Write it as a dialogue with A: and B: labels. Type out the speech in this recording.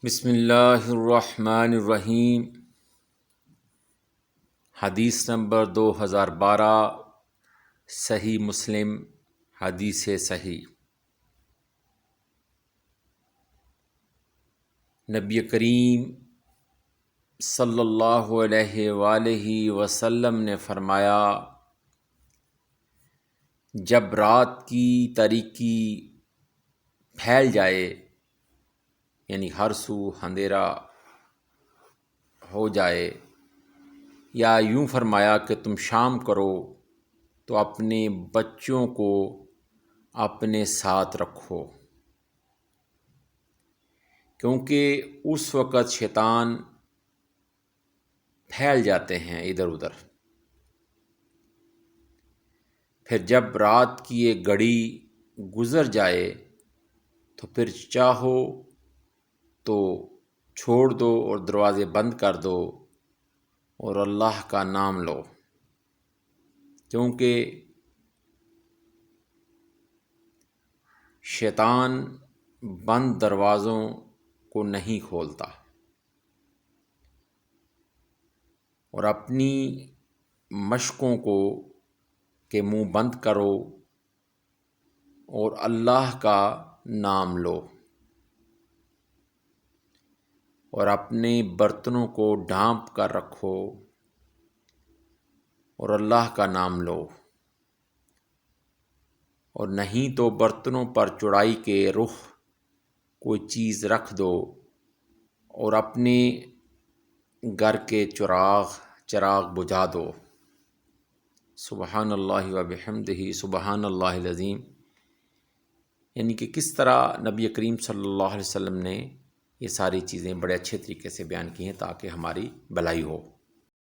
A: بسم اللہ الرحمن الرحیم۔ حدیث نمبر 2012، صحیح مسلم حدیث صحیح۔ نبی کریم صلی اللہ علیہ وآلہ وسلم نے فرمایا، جب رات کی تاریکی پھیل جائے، یعنی ہر سو اندھیرا ہو جائے، یا یوں فرمایا کہ تم شام کرو تو اپنے بچوں کو اپنے ساتھ رکھو، کیونکہ اس وقت شیطان پھیل جاتے ہیں ادھر ادھر۔ پھر جب رات کی ایک گھڑی گزر جائے تو پھر چاہو تو چھوڑ دو اور دروازے بند کر دو اور اللہ کا نام لو، کیونکہ شیطان بند دروازوں کو نہیں کھولتا۔ اور اپنی مشقوں کو کہ منہ بند کرو اور اللہ کا نام لو، اور اپنے برتنوں کو ڈھانپ کر رکھو اور اللہ کا نام لو، اور نہیں تو برتنوں پر چڑھائی کے رخ کوئی چیز رکھ دو، اور اپنے گھر کے چراغ بجھا دو۔ سبحان اللہ و بحمدہ سبحان اللہ العظیم۔ یعنی کہ کس طرح نبی کریم صلی اللہ علیہ وسلم نے یہ ساری چیزیں بڑے اچھے طریقے سے بیان کی ہیں تاکہ ہماری بھلائی ہو۔